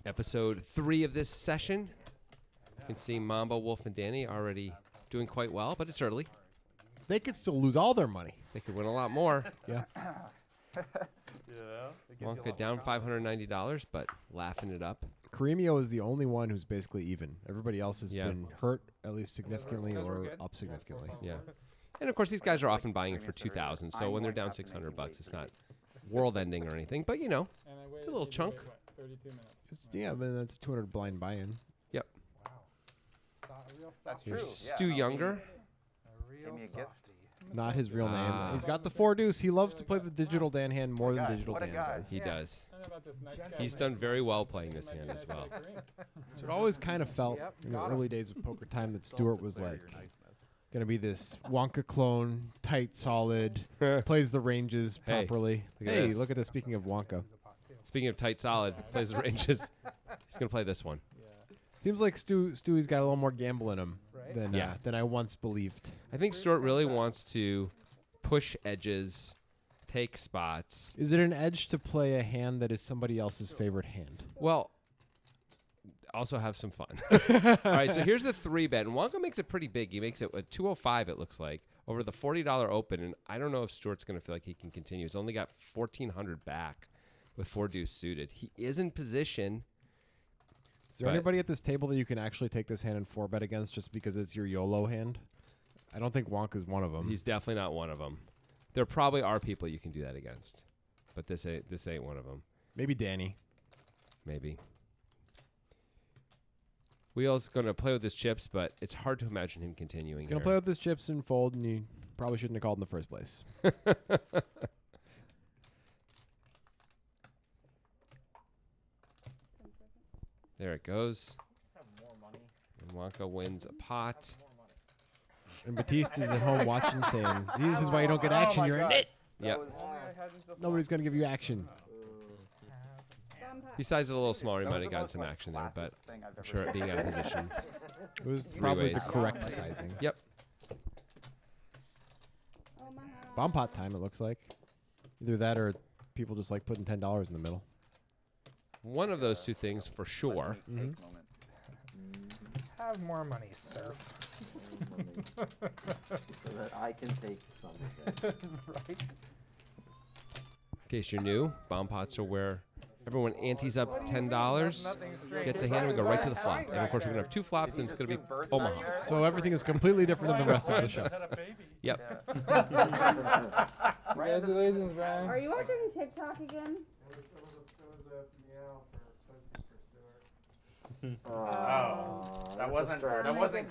Episode 3 of this session. You can see Mambo, Wolf, and Danny already doing quite well, but it's early. They could still lose all their money. They could win a lot more. Yeah. Wonka down $590, but laughing it up. Caremio is the only one who's basically even. Everybody else has been hurt, at least significantly, or up significantly. Yeah. And, of course, these guys are often buying it for $2,000, so when they're down $600, it's not world-ending or anything. But, you know, it's a little chunk. Yeah, but that's 200 blind buy-in. Yep. That's Here's true. Stu Younger. Give me a gift. Not his real name. He's got the 4 deuce. He loves to play the digital Dan hand more than digital What a Dan guy. does. He does. He's done very well playing this hand as well. So it always kind of felt in the early days of Poker Time that Stuart was like going to be this Wonka clone, tight, solid, plays the ranges Hey, properly. look at Hey, this. look at this. Speaking of Wonka. Speaking of tight, solid, plays the ranges. He's going to play this one. Seems like Stewie's got a little more gamble in him than I once believed. I think Stuart really wants to push edges, take spots. Is it an edge to play a hand that is somebody else's favorite hand? Well, also have some fun. All right, so here's the 3-bet. And Wonka makes it pretty big. He makes it a 205, it looks like, over the $40 open. And I don't know if Stuart's going to feel like he can continue. He's only got $1,400 back with 4 deuce suited. He is in position. Is there anybody at this table that you can actually take this hand and 4-bet against just because it's your YOLO hand? I don't think Wonka's one of them. He's definitely not one of them. There probably are people you can do that against, but this ain't one of them. Maybe Danny. Maybe. Wheel's going to play with his chips, but it's hard to imagine him continuing. He's going to play with his chips and fold, and you probably shouldn't have called in the first place. There it goes. And Wonka wins a pot. And Batista's at home watching, saying, "See, this is why you don't get action. You're in it." Yep. Nobody's going to give you action. He sized it a little smaller. He might have gotten some action there, but I'm sure it being out of position. It was probably the ways. correct sizing. Yep. Bomb pot time, it looks like. Either that or people just like putting $10 in the middle. One of those two things for sure. Have more money, sir. So that I can take some of it. Right? In case you're new, bomb pots are where everyone antes up $10, gets a hand, and we go right to the flop. And of course, we're going to have 2 flops, and it's going to be Omaha. So everything is completely different than the rest of the show. Yep. Congratulations, Brian. Are you watching TikTok again? That wasn't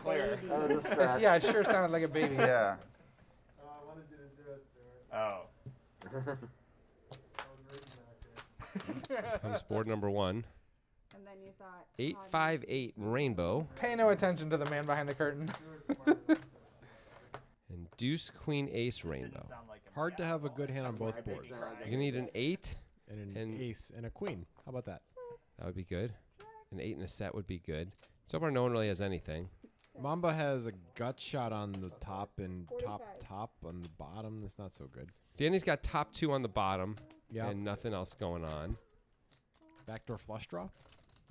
clear. That was a stretch. Yeah, it sure sounded like a baby. Yeah. Comes board number 1. And then you thought 858 Rainbow. Pay no attention to the man behind the curtain. And Deuce, Queen, Ace, Rainbow. Hard to have a good hand on both boards. You're going to need an 8. And an And- ace and a queen. How about that? That would be good. An 8 and a set would be good. So far, no one really has anything. Mamba has a gut shot on the top and 45. top on the bottom. That's not so good. Danny's got top 2 on the bottom. Yeah. And nothing else going on. Backdoor flush draw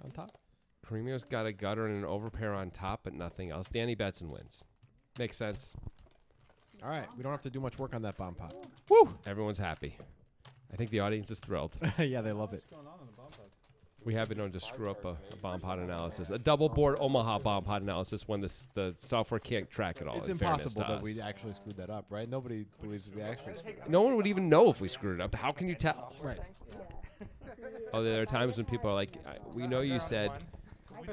on top. Premio's got a gutter and an overpair on top, but nothing else. Danny bets and wins. Makes sense. All right. We don't have to do much work on that bomb pot. Woo! Everyone's happy. I think the audience is thrilled. Yeah, they love it. We have been known to screw up a bomb pot analysis, a double board Omaha bomb pot analysis when the software can't track it all. It's in fairness impossible to that we us. actually screwed that up, right? Nobody believes that we actually screwed it up. No one would even know if we screwed it up. How can you tell? Right. Oh, there are times when people are like, we know you said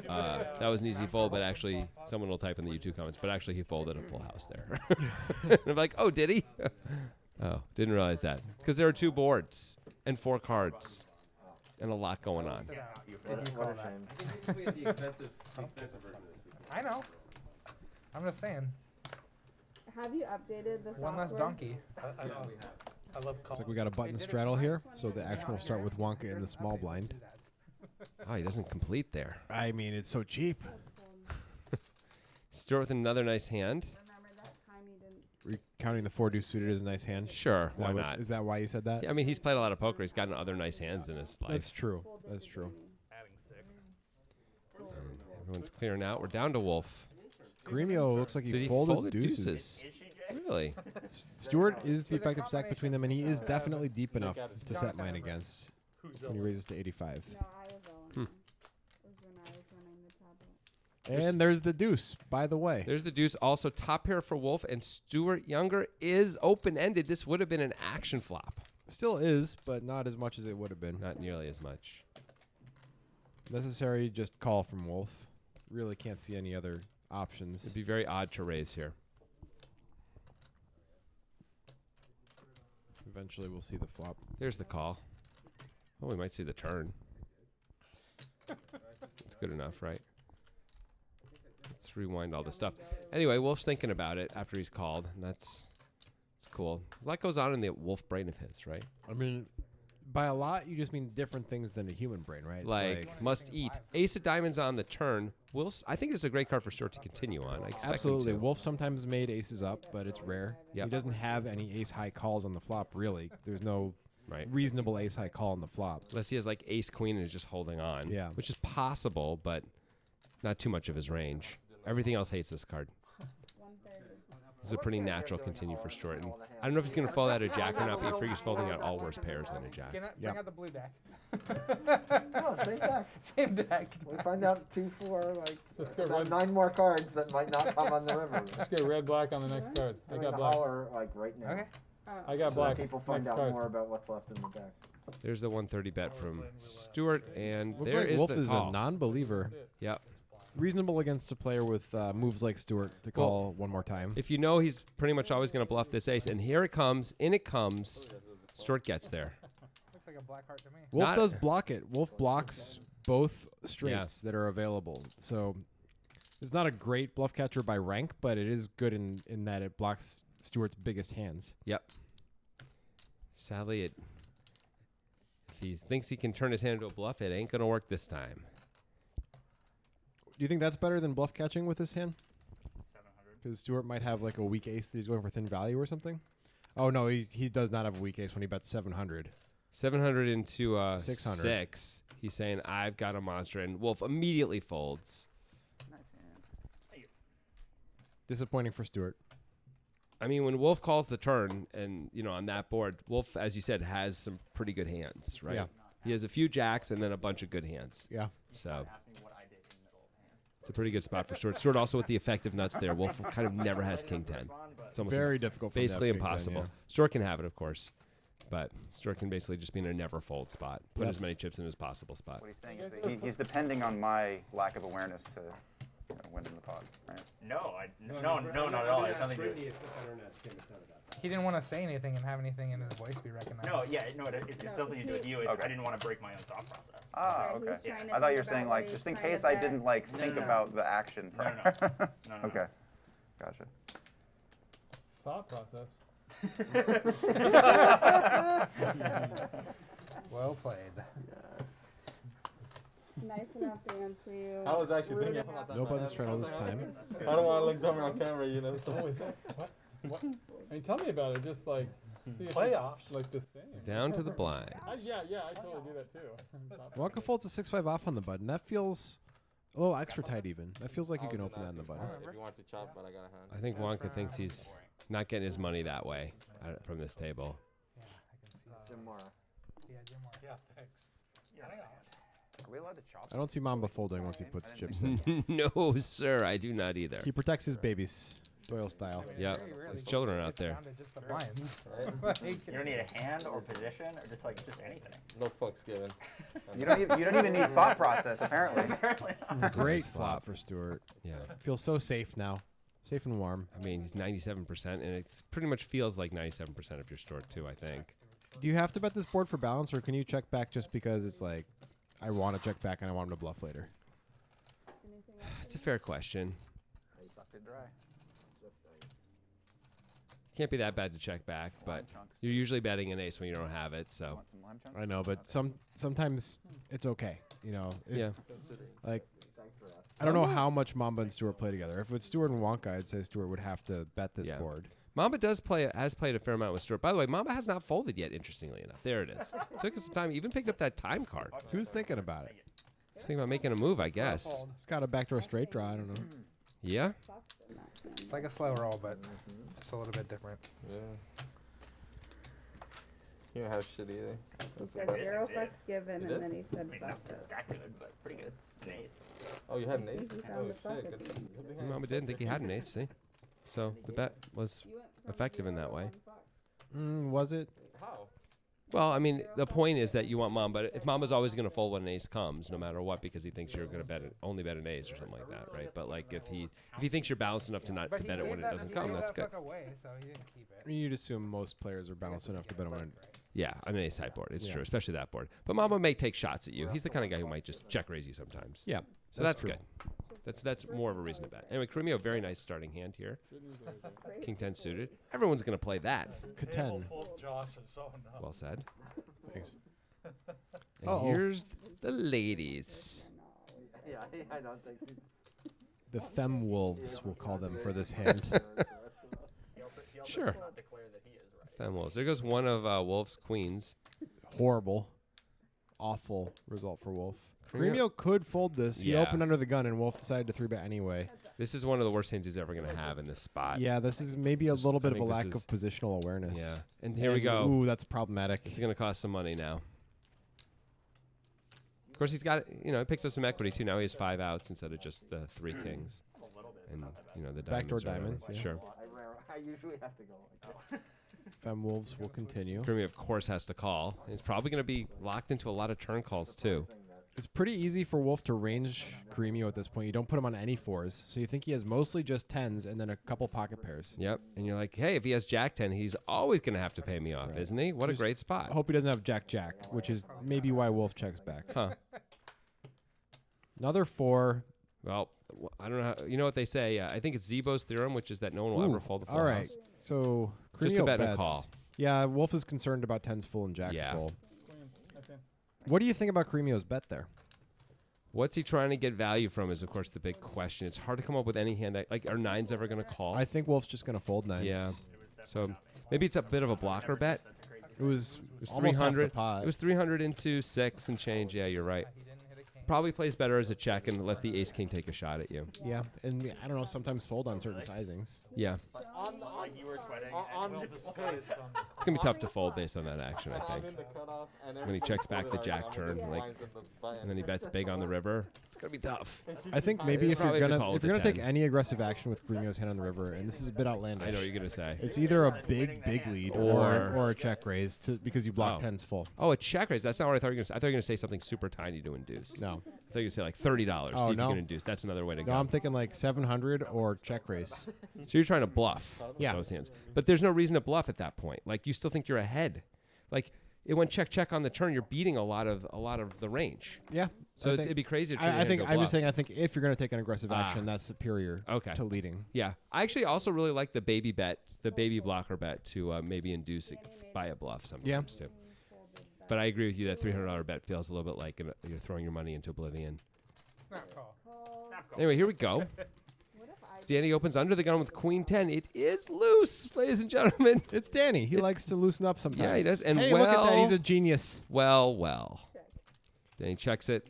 that was an easy fold, but actually someone will type in the YouTube comments, but actually he folded a full house there. And I'm like, oh, did he? Oh, didn't realize that. Because there are 2 boards and 4 cards and a lot going on. What a shame. I know. I'm just saying. Have you updated the software? One less donkey. Looks like we got a button straddle here, so the action will start with Wonka in the small blind. Oh, he doesn't complete there. I mean, it's so cheap. Start with another nice hand. Remember that time you didn't. Are you counting the 4 deuce suited as a nice hand? Sure, Is that why what- not? Is that why you said that? Yeah, I mean, he's played a lot of poker. He's gotten other nice hands in his life. That's true. That's true. Everyone's clearing out. We're down to Wolf. Gremio looks like Did he he folded fold deuces. Really? Stewart is the effective stack between them, and he is definitely deep enough to set mine against when he raises to 85. No, I was all in. It was when I was running the tablet. And there's the deuce, by the way. There's the deuce. Also, top pair for Wolf, and Stuart Younger is open-ended. This would have been an action flop. Still is, but not as much as it would have been. Not nearly as much. Necessary just call from Wolf. Really can't see any other options. It'd be very odd to raise here. Eventually we'll see the flop. There's the call. Oh, we might see the turn. It's good enough, right? Let's rewind all the stuff. Anyway, Wolf's thinking about it after he's called, and that's cool. A lot goes on in the Wolf brain of his, right? I mean, by a lot, you just mean different things than a human brain, right? It's Like must eat. Ace of diamonds on the turn. I think it's a great card for Stuart to continue on. I expect absolutely. him to. Wolf sometimes made aces up, but it's rare. Yep. He doesn't have any ace high calls on the flop, really. There's no Right. reasonable ace high call on the flop. Unless he has like ace queen and is just holding on. Yeah. Which is possible, but not too much of his range. Everything else hates this card. 130. This is a pretty natural continue for Stuart. And I don't know if he's going to fold out a jack or not, but he figures folding out all worse pairs than a jack. Bring Yep. out the blue deck. No, same deck. Same deck. We find out 2, 4, like Just go about red. 9 more cards that might not come on the river. Just go red black on the next card. I They're in got the black. holler, like right now. Okay. I got So black. that people find Next out card. more about what's left in the deck. There's the 130 bet from Stuart, and Looks there like is Wolf the is call. a non-believer. Yep. Reasonable against a player with moves like Stewart to call one more time. If you know he's pretty much always going to bluff this ace, and here it comes, in it comes, Stuart gets there. Looks like a black heart to me. Wolf Not- does block it. Wolf blocks both straights that are available. So it's not a great bluff catcher by rank, but it is good in that it blocks Stewart's biggest hands. Yep. Sadly, if he thinks he can turn his hand into a bluff, it ain't going to work this time. Do you think that's better than bluff catching with this hand? 700. Because Stewart might have like a weak ace that he's going for thin value or something. Oh no, he does not have a weak ace when he bets 700. 700 into 600. 6. He's saying, I've got a monster, and Wolf immediately folds. Disappointing for Stewart. I mean, when Wolf calls the turn, and, on that board, Wolf, as you said, has some pretty good hands, right? Yeah. He has a few jacks and then a bunch of good hands. Yeah. So it's a pretty good spot for Stuart. Stuart also with the effective nuts there. Wolf kind of never has king 10. It's almost Very difficult for him to have basically king 10, impossible. yeah. Stuart can have it, of course, but Stuart can basically just be in a never fold spot. Put Yep. as many chips in as possible spot. What he's saying is that he's depending on my lack of awareness to win in the pot, right? No, not at all. It's nothing to do with He didn't want to say anything and have anything in his voice be recognized. it's something to do with you. It's, Okay. I didn't want to break my own thought process. Ah, Yeah, okay. he's trying to I thought you think were saying about like what just he's in trying case to I bet. didn't like No, think no. about the action. No. Okay, gotcha. Thought process. Well played. Nice enough to answer you. I was actually rude thinking enough. about that. No buttons trial this time. I don't want to look dumb on camera, Oh, is that what? I mean, tell me about it. Just like see if Playoffs. it's like the same. Down to the blind. Yeah, I totally do that too. Wonka folds a 6-5 off on the button. That feels a little extra tight even. That feels like you can open that in the button. If you want to chop, but I got a hand. I think Wonka thinks he's not getting his money that way from this table. Yeah, I can see Jim Mora. Yeah, Jim Moore. Yeah, thanks. Are we allowed to chop? I don't see Mamba folding once he puts chips in. No, sir, I do not either. He protects his babies, Doyle style. Yep, Very rarely his children out gets there. down to just the blinds. You don't need a hand or position or just anything. No fucks given. You don't even need thought process apparently. Apparently not. Great Nice flop. flop for Stewart. Yeah. Feels so safe now. Safe and warm. I mean, he's 97%, and it pretty much feels like 97% of your Stuart, too, I think. Do you have to bet this board for balance, or can you check back just because it's like, I want to check back and I want him to bluff later? Anything else? It's a fair question. Sucked it dry. Can't be that bad to check back, but you're usually betting an ace when you don't have it, so. Want some lime chunks? I know, but sometimes it's okay. If, Yeah. Like, I don't know how much Mamba and Stewart play together. If it's Stewart and Wonka, I'd say Stewart would have to bet this Yeah. board. Mamba has played a fair amount with Stuart. By the way, Mamba has not folded yet, interestingly enough. There it is. Took us some time. Even picked up that time card. Who's thinking about it? He's thinking about making a move, I guess. He's got a backdoor straight draw. I don't know. Yeah. Bucks in that hand. It's like a slow roll, but just a little bit different. Yeah. You don't have shit either. He said 0 did. fucks given, You and did? then he said I mean, not buck this. that good, but pretty good. It's an ace. Oh, you had an ace? He Oh, found the shit. pocket Good, piece. good behind. Mama didn't think he had an ace, see? So the bet was You went from effective in 0 that to way. 1 bucks. Was it? How? Well, I mean, the point is that you want mom, but if mama's always going to fold when an ace comes, no matter what, because he thinks you're going to only bet an ace or something like that, right? But like if he thinks you're balanced enough to not to he bet it gave when it that- doesn't he come, gave that's that good. fuck away, so he didn't keep it. I mean, you'd assume most players are balanced enough to bet on it. Yeah, on an ace high board, it's Yeah. true, especially that board. But mama may take shots at you. He's the kind of guy who might just check raise you sometimes. Yeah. So that's true. good. That's more of a reason to bet. Anyway, Cremio, very nice starting hand here. King 10 suited. Everyone's going to play that. K10. Well said. Thanks. And Uh-oh. here's the ladies. Yeah, I don't think he's. The Fem Wolves, we'll call them for this hand. He also Sure. does not declare that he is right. Fem Wolves. There goes one of Wolf's queens. Horrible. Awful result for Wolf. Cremio- Cremio could fold this. He Yeah. opened under the gun, and Wolf decided to 3-bet anyway. This is one of the worst hands he's ever going to have in this spot. Yeah, this is maybe This is- a little I bit of a think this lack is- of positional awareness. Yeah. And here we go. Ooh, that's problematic. This is going to cost some money now. Of course, he's got, he picks up some equity too. Now he has 5 outs instead of just the 3 kings. A little bit. And, the Backdoor diamonds. diamonds, yeah. Sure. I usually have to go like that. Fem Wolves will continue. Cremio, of course, has to call. He's probably going to be locked into a lot of turn calls too. It's pretty easy for Wolf to range Cremio at this point. You don't put him on any 4s, so you think he has mostly just 10s and then a couple pocket pairs. Yep. And you're like, hey, if he has Jack 10, he's always going to have to pay me off, isn't he? What a Just great spot. I hope he doesn't have Jack, which is maybe why Wolf checks back. Huh. Another 4. Well, I don't know. You know what they say? I think it's Zebo's theorem, which is that no one will ever Ooh, fold the full all right. house. So Cremio Just a bet and a bets. call. Yeah, Wolf is concerned about 10s full and Jacks Yeah. full. Okay. What do you think about Cremio's bet there? What's he trying to get value from is, of course, the big question. It's hard to come up with any hand that, like, are 9s ever going to call? I think Wolf's just going to fold 9s. Yeah. So maybe it's a bit of a blocker bet. It was It was almost half the 300. pot. It was 300 into 6 and change. Yeah, you're right. He didn't hit a king. Probably plays better as a check and let the ace king take a shot at you. Yeah, and I don't know, sometimes fold on certain sizings. Yeah. Like you were sweating. On and this Will page, It's going to be tough to fold based on that action, I I'm think. in the cutoff, and When he checks back the jack turn, like, and then he bets big on the river. It's going to be tough. I think maybe if you're Probably have to gonna call if it you're the gonna take 10. any aggressive action with Cremio's hand on the river, and this is a bit outlandish. I know what you're going to say. It's either a big lead or a check raise because you block Oh. 10s full. Oh, a check raise. That's not what I thought you were going to say. I thought you were going to say something super tiny to induce. No, I thought you were going to say like $30. Oh, see if no. you can induce. That's another way to no, go. I'm thinking like 700 or check raise. So you're trying to bluff Yeah. those hands. But there's no reason to bluff at that point. Like, you still think you're ahead. Like, it went check on the turn. You're beating a lot of the range. Yeah. So I it'd think- be crazy to try I to think go I'm bluff. just saying. I think if you're gonna take an aggressive Ah. action, that's superior Okay. to leading. Yeah. I actually also really like the baby bet, the baby blocker bet to maybe induce it by a bluff sometimes too. But I agree with you that $300 bet feels a little bit like you're throwing your money into oblivion. Snap call. Anyway, here we go. What if I Danny opens under the gun with Queen 10. It is loose, ladies and gentlemen. It's Danny. He likes to loosen up sometimes. Yeah, he does. And hey, look at that. well- He's a genius. Well. check? Danny checks it.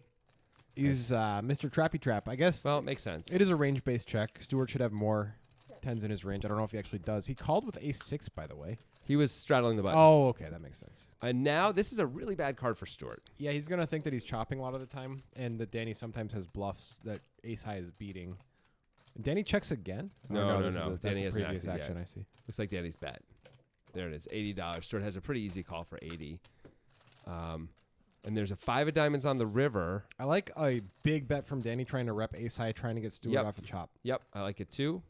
He's Mr. Trappy Trap. I guess Well, it makes sense. it is a range-based check. Stewart should have more 10s in his range. I don't know if he actually does. He called with ace-6, by the way. He was straddling the button. Oh, okay. That makes sense. And now this is a really bad card for Stewart. Yeah, he's going to think that he's chopping a lot of the time, and that Danny sometimes has bluffs that ace-high is beating. Danny checks again? No. This is that's Danny the hasn't previous acted action, yet. I see. Looks like Danny's bet. There it is, $80. Stewart has a pretty easy call for 80. And there's a 5 of diamonds on the river. I like a big bet from Danny trying to rep ace-high, trying to get Stewart Yep. off the chop. Yep, I like it too.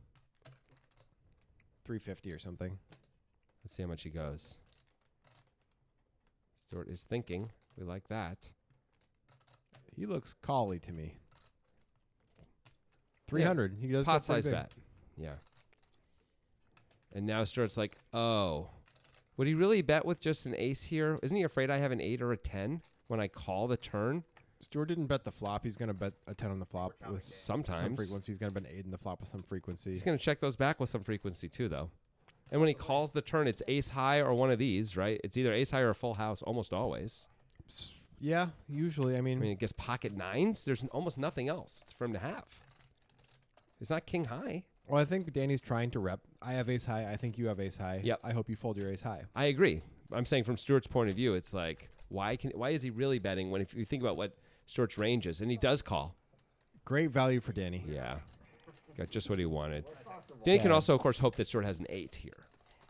350 or something. Let's see how much he goes. Stewart is thinking. We like that. He looks call-y to me. 300. He does Pot go pretty size big. bet. Yeah. And now Stewart's like, oh. Would he really bet with just an ace here? Isn't he afraid I have an 8 or a 10 when I call the turn? Stewart didn't bet the flop. He's going to bet a 10 on the flop with some Sometimes. frequency. He's going to bet an 8 in the flop with some frequency. He's going to check those back with some frequency too, though. And when he calls the turn, it's ace high or one of these, right? It's either ace high or a full house almost always. Yeah, usually. I I mean, mean, it gets pocket nines. There's almost nothing else for him to have. It's not king high. well, I think Danny's trying to rep. I have ace high. I think you have ace high. Yep. I hope you fold your ace high. I agree. I'm saying from Stuart's point of view, it's like, why is he really betting when if you think about what Stuart's range is, and he does call. Great value for Danny. Yeah. Got just what he wanted. Danny can Sad. also, of course, hope that Stuart has an 8 here,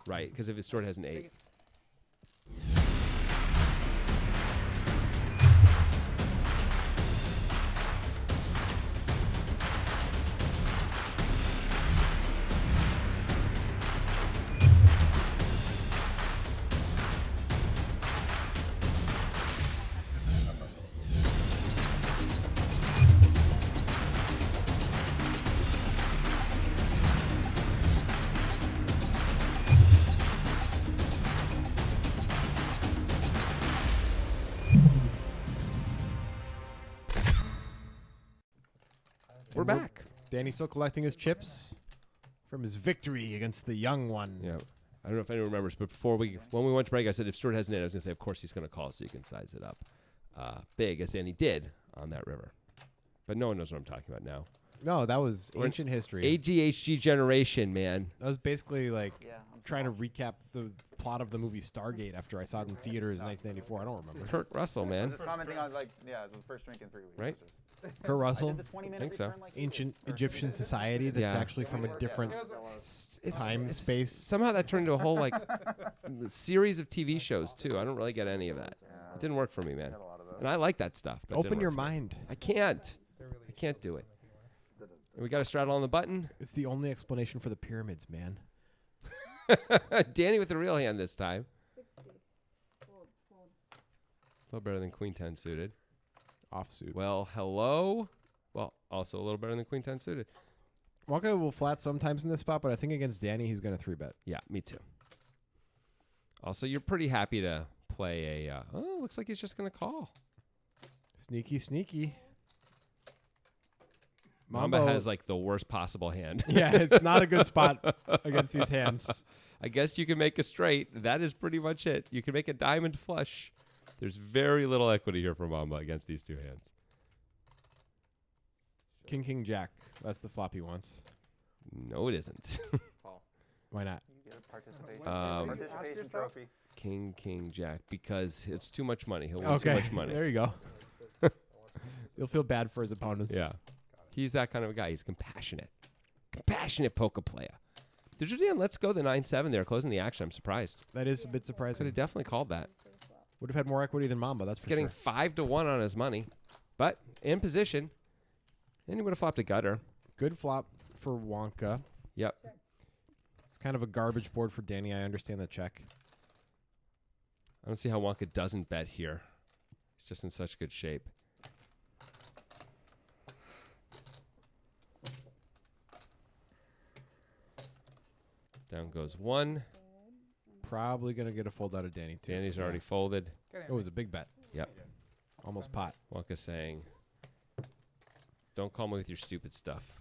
right? Because if his Stuart has an 8. We're back. Danny's still collecting his chips from his victory against the young one. Yeah. I don't know if anyone remembers, but when we went to break, I said if Stuart has an 8, I was going to say, of course, he's going to call so you can size it up big, as Danny did on that river. But no one knows what I'm talking about now. No, that was We're in ancient history. AGHG generation, man. That was basically like Yeah, I'm trying to recap the plot of the movie Stargate after I saw it in theaters in 1994. I don't remember. Kurt Russell, I'm man. just commenting on the first drink in 3 weeks. Right? Kurt I Russell, did the 20-minute Think so. return like ancient Egyptian society that's Yeah. actually from a different time, space. Somehow that turned into a whole like series of TV shows too. I don't really get any of that. It didn't work for me, man. Got a lot of those. And I like that stuff. But it didn't Open your work for me. mind. I can't. I can't do it. And we got to straddle on the button. It's the only explanation for the pyramids, man. Danny with the real hand this time. 60. Fold, fold. A little better than Queen 10 suited. Offsuit. Well, hello. Well, also a little better than Queen 10 suited. Wonka will flat sometimes in this spot, but I think against Danny, he's going to 3-bet. Yeah, me too. Also, you're pretty happy to play a. Looks like he's just going to call. Sneaky, sneaky. Mamba has like the worst possible hand. Yeah, it's not a good spot against these hands. I guess you can make a straight. That is pretty much it. You can make a diamond flush. There's very little equity here for Mamba against these two hands. King, king, jack. That's the flop he wants. No, it isn't. Why not? You get a participation, Um, participation trophy. King, king, jack. Because it's too much money. He'll win too much money. There you go. You'll feel bad for his opponents. Yeah. He's that kind of a guy. He's compassionate. Compassionate poker player. Digital Dan, let's go the 9-7 there, closing the action. I'm surprised. That is a bit Could surprising. have definitely called that. Would have had more equity than Mamba, that's He's for getting sure. 5-1 on his money. But in position. And he would have flopped a gutter. Good flop for Wonka. Yep. It's kind of a garbage board for Danny. I understand the check. I don't see how Wonka doesn't bet here. He's just in such good shape. Down goes 1. Probably going to get a fold out of Danny, too. Danny's already folded. It was a big bet. Yep. Almost pot. Wonka saying, don't call me with your stupid stuff.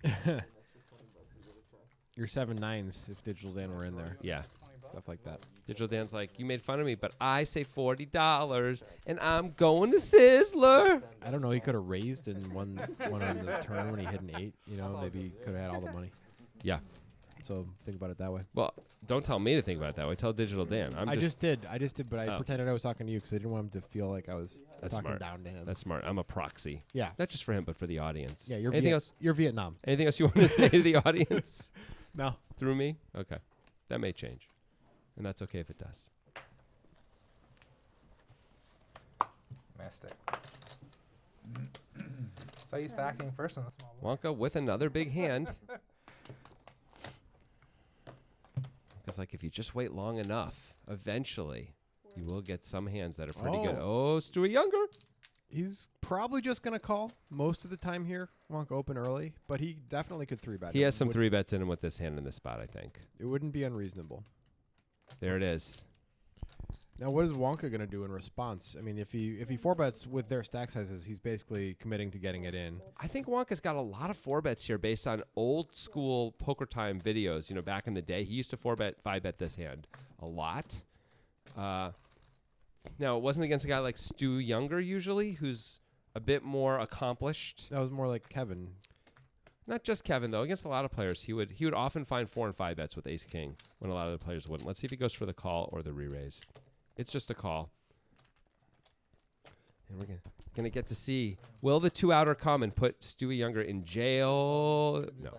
Your 7-9s if Digital Dan were in there. Yeah. Stuff like that. Digital Dan's like, you made fun of me, but I say $40 and I'm going to Sizzler. I don't know. He could have raised and won on the turn when he hit an 8. You know, maybe he could have had all the money. Yeah. So think about it that way. Well, don't tell me to think about it that way. Tell Digital Dan. I just did, but I Oh. pretended I was talking to you because I didn't want him to feel like I was That's talking smart. down to him. That's smart. I'm a proxy. yeah. Not just for him, but for the audience. Yeah, you're anything else? You're Vietnam. Anything else you want to say to the audience No. through me? Okay, that may change, and that's okay if it does. Missed it. So you stacking first in the small blind. Wonka with another big hand. Because like if you just wait long enough, eventually you will get some hands that are pretty good. Oh, Stewie Younger. He's probably just going to call most of the time here. Wonka open early, but he definitely could 3-bet. He has some 3-bets in him with this hand in this spot, I think. It wouldn't be unreasonable. There it is. Now, what is Wonka going to do in response? I mean, if he 4-bets with their stack sizes, he's basically committing to getting it in. I think Wonka's got a lot of 4-bets here based on old school poker time videos. You know, back in the day, he used to 4-bet, 5-bet this hand a lot. Now, it wasn't against a guy like Stu Younger usually, who's a bit more accomplished. That was more like Kevin. Not just Kevin, though. Against a lot of players, he would often find 4 and 5 bets with Ace King when a lot of the players wouldn't. Let's see if he goes for the call or the re-raise. It's just a call. And we're gonna get to see, will the 2-outer come and put Stewie Younger in jail? No.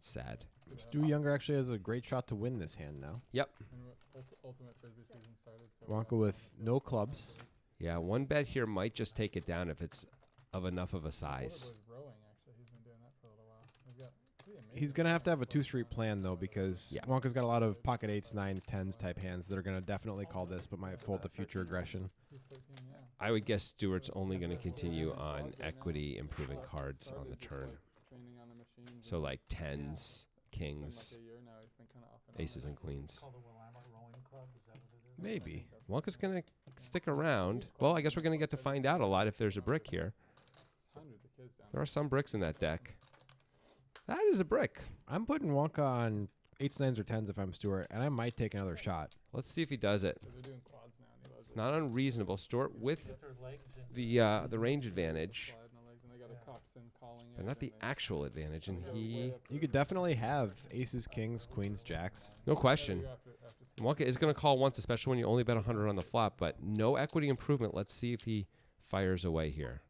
Sad. Stu Younger actually has a great shot to win this hand now. Yep. Ultimate Frisbee season started. So Wonka with no clubs. Yeah, one bet here might just take it down if it's of enough of a size. was rowing, actually. He's been doing that for a little while. We've got pretty amazing He's going to have a 2-street plan, though, because Yeah. Wonka's got a lot of pocket 8s, 9s, 10s type hands that are going to definitely call this, but might fold to future aggression. He's 13, yeah. I would guess Stewart's only going to continue on equity improving cards on the turn. Training on the machine. So like 10s, It's been kings, like a year now. He's been kind of off and on. aces, and queens. Maybe. Wonka's going to stick around. Well, I guess we're going to get to find out a lot if there's a brick here. It's hundreds of kids down There are some bricks in that deck. That is a brick. I'm putting Wonka on 8s, 9s, or 10s if I'm Stewart, and I might take another shot. Let's see if he does it. there. They're doing quads now, and he loves it. Not unreasonable. Stewart with the range advantage, Slide in the legs, and they got a coxswain calling but it, not the and they actual advantage. And go he, way up You could definitely have aces, kings, queens, jacks. no question. after Wonka is going to call once, especially when you only bet 100 on the flop, but no equity improvement. Let's see if he fires away here.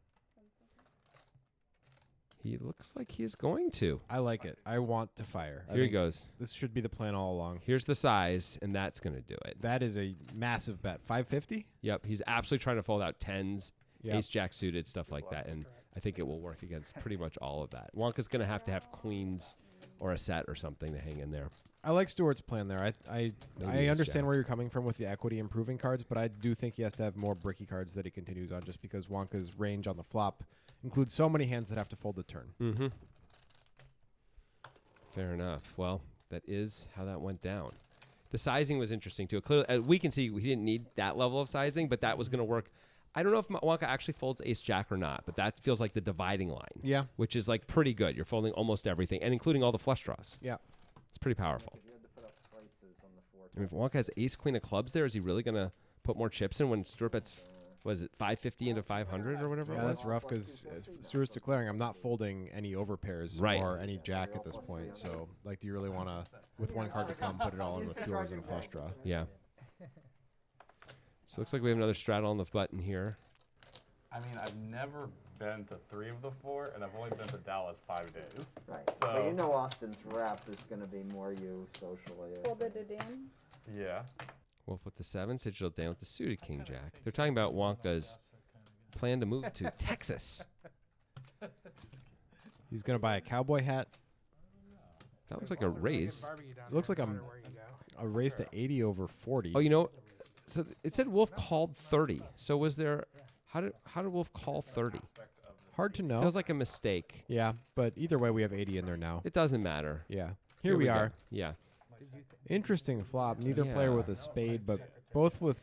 He looks like he is going to. I like it. I want to fire. I Here he think goes. This should be the plan all along. Here's the size, and that's going to do it. That is a massive bet. 550? Yep, he's absolutely trying to fold out 10s, Yeah. ace jack suited, stuff like that, and I think it will work against pretty much all of that. Wonka's going to have queens or a set or something to hang in there. I like Stewart's plan there. I Maybe ace understand jack. where you're coming from with the equity improving cards, but I do think he has to have more bricky cards that he continues on just because Wonka's range on the flop includes so many hands that have to fold the turn. Mm-hmm. Fair enough. Well, that is how that went down. The sizing was interesting, too. Clearly, we can see he didn't need that level of sizing, but that was going to work. I don't know if Wonka actually folds ace-jack or not, but that feels like the dividing line, Yeah. which is like pretty good. You're folding almost everything, and including all the flush draws. Yeah. It's pretty powerful. You had to put up prices on the 4. I mean, if Wonka has ace-queen of clubs there, is he really going to put more chips in when Stuart bets, was it 550 into 500 or whatever Yeah, it was? that's rough because Stewart's declaring I'm not folding any overpairs Right. or any jack at this point. So, like, do you really want to, with one card to come, put it all in with 2 R's and a flush draw? Yeah. So it looks like we have another straddle on the button here. I mean, I've never been to 3 of the 4, and I've only been to Dallas 5 days. Right. So- But you know Austin's rep is going to be more you socially. Folded it in. Yeah. Wolf with the 7, Sigil down with the suited king jack. They're talking about Wonka's plan to move to Texas. He's going to buy a cowboy hat. That looks like a raise. It looks like a raise to 80 over 40. Oh, you know, so it said Wolf called 30. So was there? How did Wolf call 30? Hard to know. Feels like a mistake. Yeah, but either way, we have 80 in there now. It doesn't matter. Yeah. Here we go. are. Yeah. Interesting flop. Neither player with a spade, but both with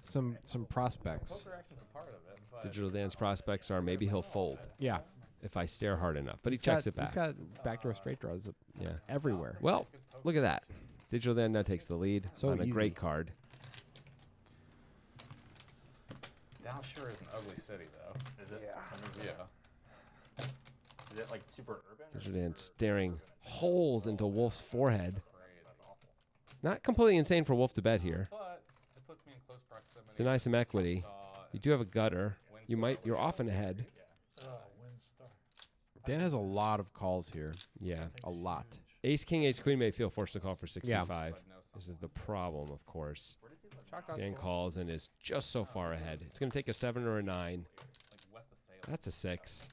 some prospects. Poker action's a part of it, but Digital Dance prospects are maybe he'll fold Yeah. if I stare hard enough, but he He's checks got- it back. He's got backdoor straight draws Yeah. everywhere. Well, look at that. Digital Dan now takes the lead So on a easy. great card. Dallas sure is an ugly city, though. Is it? Yeah. I mean, yeah. Is it like super urban? or Digital Dan super- staring holes into Wolf's forehead. That's awful. Not completely insane for Wolf to bet here. But it puts me in close proximity. Deny some equity. Uh, You do have a gutter. You're often ahead. Dan has a lot of calls here. Yeah. A lot. Ace King, Ace Queen may feel forced to call for 65. but no This is the problem, of course. Where does he live? Dan calls and is just so far ahead. It's going to take a 7 or a 9. Like west of Salem. That's a 6.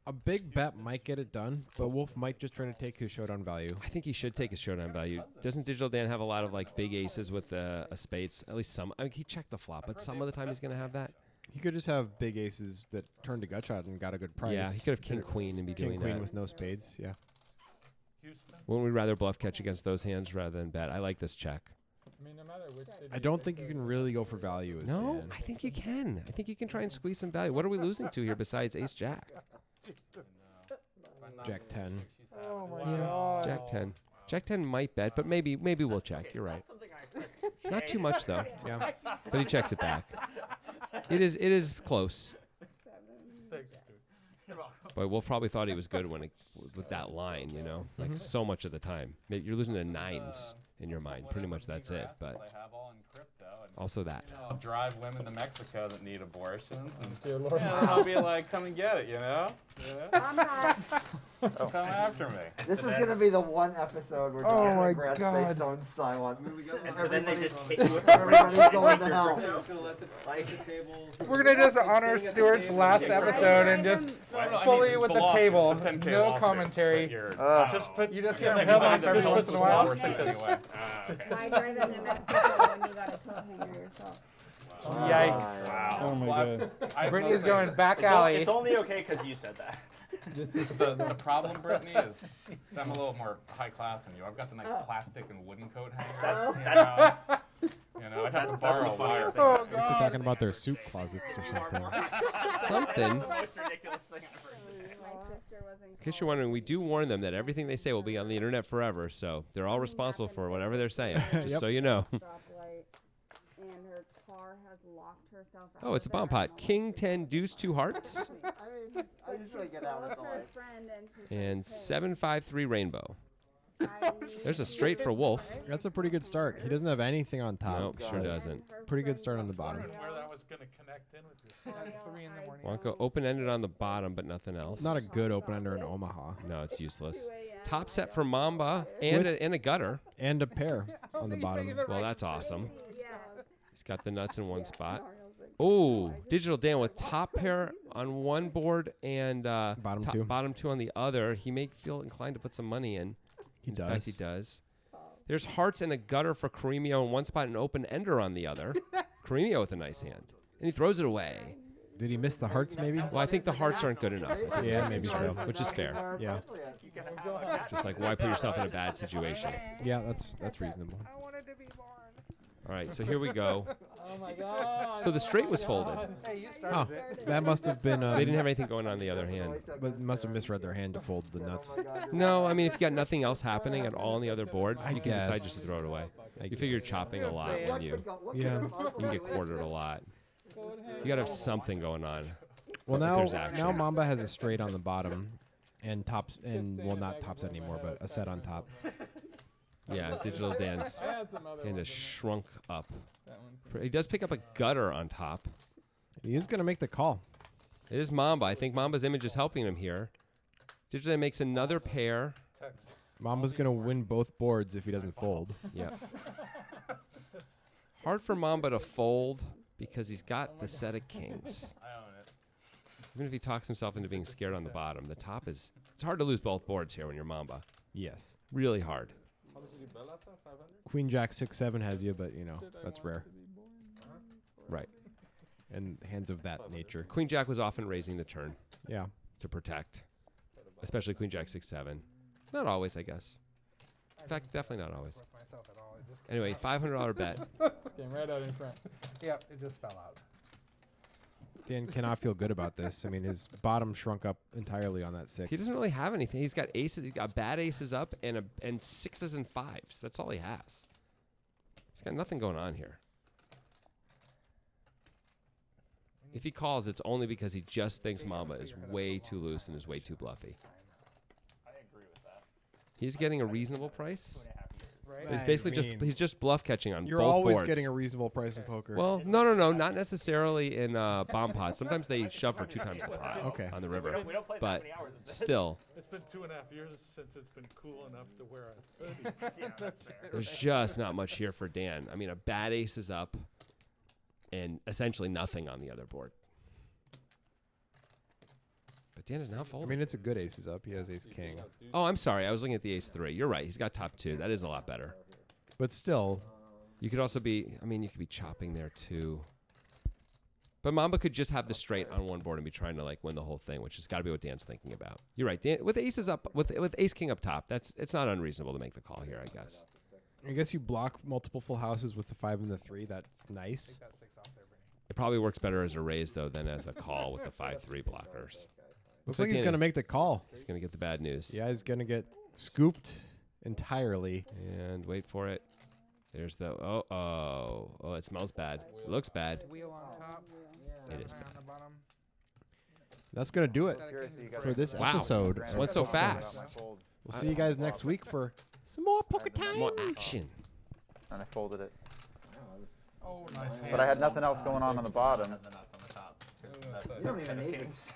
A big bet might get it done, but Wolf might just try to take his showdown value. I think he should take his showdown value. Doesn't Digital Dan have a lot of like big aces with a spades? At least some. I mean, he checked the flop, but some of the time he's going to have that. He could just have big aces that turned to gut shot and got a good price. Yeah, he could have King Queen and be King doing Queen that. with no spades. Yeah. Houston. Wouldn't we rather bluff catch against those hands rather than bet? I like this check. I mean, no matter which city I don't think you can really go for value. As No, Dan. I think you can. I think you can try and squeeze some value. What are we losing to here besides Ace Jack? Jack 10. Oh my Yeah, god. Jack 10. Jack 10 might bet, but maybe we'll check. You're right. Something I expect Not too much though, Yeah. but he checks it back. It is close. Thanks, dude. But Wolf probably thought he was good with that line, you know, like so much of the time. You're losing to nines in your mind. Pretty much that's it. But I have all in crypto. And, also that. I'll drive women to Mexico that need abortions. And Dear Lord. I'll be like, come and get it, you know? I'm not. Come after me. This is gonna be the one episode where Oh Dr. my Grant God. stays so silent. And so then they just hit you with Everybody's going to hell. We're gonna just honor Stuart's last episode and just fully with the table, no commentary. Just put. You just hear him held on every once in a while. Anyway. Why drive into Mexico when you got a coat hanger yourself? Yikes. Wow. Oh my God. I have Brittany's no going say. back alley. It's only okay because you said that. The problem, Brittany, is I'm a little more high class than you. I've got the nice plastic and wooden coat hangers. You know, I'd have to borrow a wire. Oh, They're talking about their soup closets or something. Something. Most ridiculous thing I've heard. My sister was in In case you're wondering, we do warn them that everything they say will be on the internet forever, so they're all responsible for whatever they're saying, just so you know. stoplight, and her car has locked herself out. Oh, it's a bomb pot. King 10 deuce 2 hearts I mean, I usually get out at the light. and 753 rainbow. I There's a straight for Wolf. That's a pretty good start. He doesn't have anything on top. Nope, sure doesn't. Pretty good start on the bottom. Where that was going to connect in with your 3 in the morning. Wonka open-ended on the bottom, but nothing else. Not a good open-ender in Omaha. No, it's useless. Top set for Mamba and a gutter. And a pair on the bottom. Well, that's awesome. Yeah. He's got the nuts in one spot. Oh, Digital Dan with top pair on one board and Bottom two. bottom two on the other. He may feel inclined to put some money in. He In fact, does. he does. There's hearts and a gutter for Caremio in one spot and open ender on the other. Caremio with a nice hand. And he throws it away. Did he miss the hearts maybe? Well, I think the hearts aren't good enough. Yeah, maybe so. Which is fair. Yeah. Just like, why put yourself in a bad situation? Yeah, that's reasonable. I wanted to be born. All right, so here we go. Oh my God. So the straight was folded. Hey, you Oh, started it. that must have been. They didn't have anything going on the other hand. But must have misread their hand to fold the nuts. No, I mean, if you got nothing else happening at all on the other board, I you can decide guess. just to throw it away. You figure chopping a lot when you Yeah. can get quartered a lot. You got to have something going on. Well, If now there's action. now Mamba has a straight on the bottom, and tops and well not tops anymore, but a set on top. Yeah, Digital Dan's I had some other hand ones is in shrunk up. that one. He does pick up a gutter on top. He is gonna make the call. It is Mamba. I think Mamba's image is helping him here. Digital Dan makes another pair. Texas. Mamba's gonna win both boards if he doesn't fold. Yeah. Hard for Mamba to fold because he's got the set of kings. I own it. Even if he talks himself into being scared on the bottom, the top is. It's hard to lose both boards here when you're Mamba. Yes. Really hard. How much did you bet last time? 500? Queen Jack 6-7 has you, but you know that's rare. Right. And hands of that nature. Queen Jack was often raising the turn Yeah. to protect, especially Queen Jack 6-7. Not always, I guess. In fact, definitely not always. With myself at all. It just Anyway, $500 bet. Just came right out in front. Yep, it just fell out. Dan cannot feel good about this. I mean, his bottom shrunk up entirely on that 6. He doesn't really have anything. He's got aces. He's got bad aces up and sixes and fives. That's all he has. He's got nothing going on here. If he calls, it's only because he just thinks Mamba is way too loose and is way too bluffy. I agree with that. He's getting a reasonable price. 2.5 years. Right? He's I basically mean, he's just bluff catching on You're both always boards. getting a reasonable price in poker. Well, no, not necessarily in bomb pots. Sometimes they shove for 2 times the pot Okay. on the We river. don't play But that many hours of this. still, It's been 2.5 years since it's been cool enough to wear a hoodie. Yeah, that's fair. there's just not much here for Dan. I mean, a bad ace is up and essentially nothing on the other board. But Dan is now I folding. mean, it's a good aces up. He has ace king. Oh, I'm sorry. I was looking at the ace 3. You're right. He's got top 2. That is a lot better. But still, You could also be, I mean, you could be chopping there too. But Mamba could just have the straight on one board and be trying to like win the whole thing, which has got to be what Dan's thinking about. You're right. Dan, with aces up, with ace king up top, it's not unreasonable to make the call here, I guess. I guess you block multiple full houses with the 5 and the 3. That's nice. That 6 off there, Brittany. It probably works better as a raise though than as a call with the 5-3 blockers. Looks like he's Dan- gonna make the call. He's gonna get the bad news. Yeah, he's gonna get scooped entirely. And wait for it. There's the oh, it smells bad. It looks bad. Wheel on top. It is Seven bad. on the bottom. That's gonna do it Curious that you guys for this Wow. episode. It went so fast. We'll see you guys next week for some more poker time. More action. And I folded it. Oh, nice. But I had nothing else going on the bottom. And the nuts on the top. You don't even need this.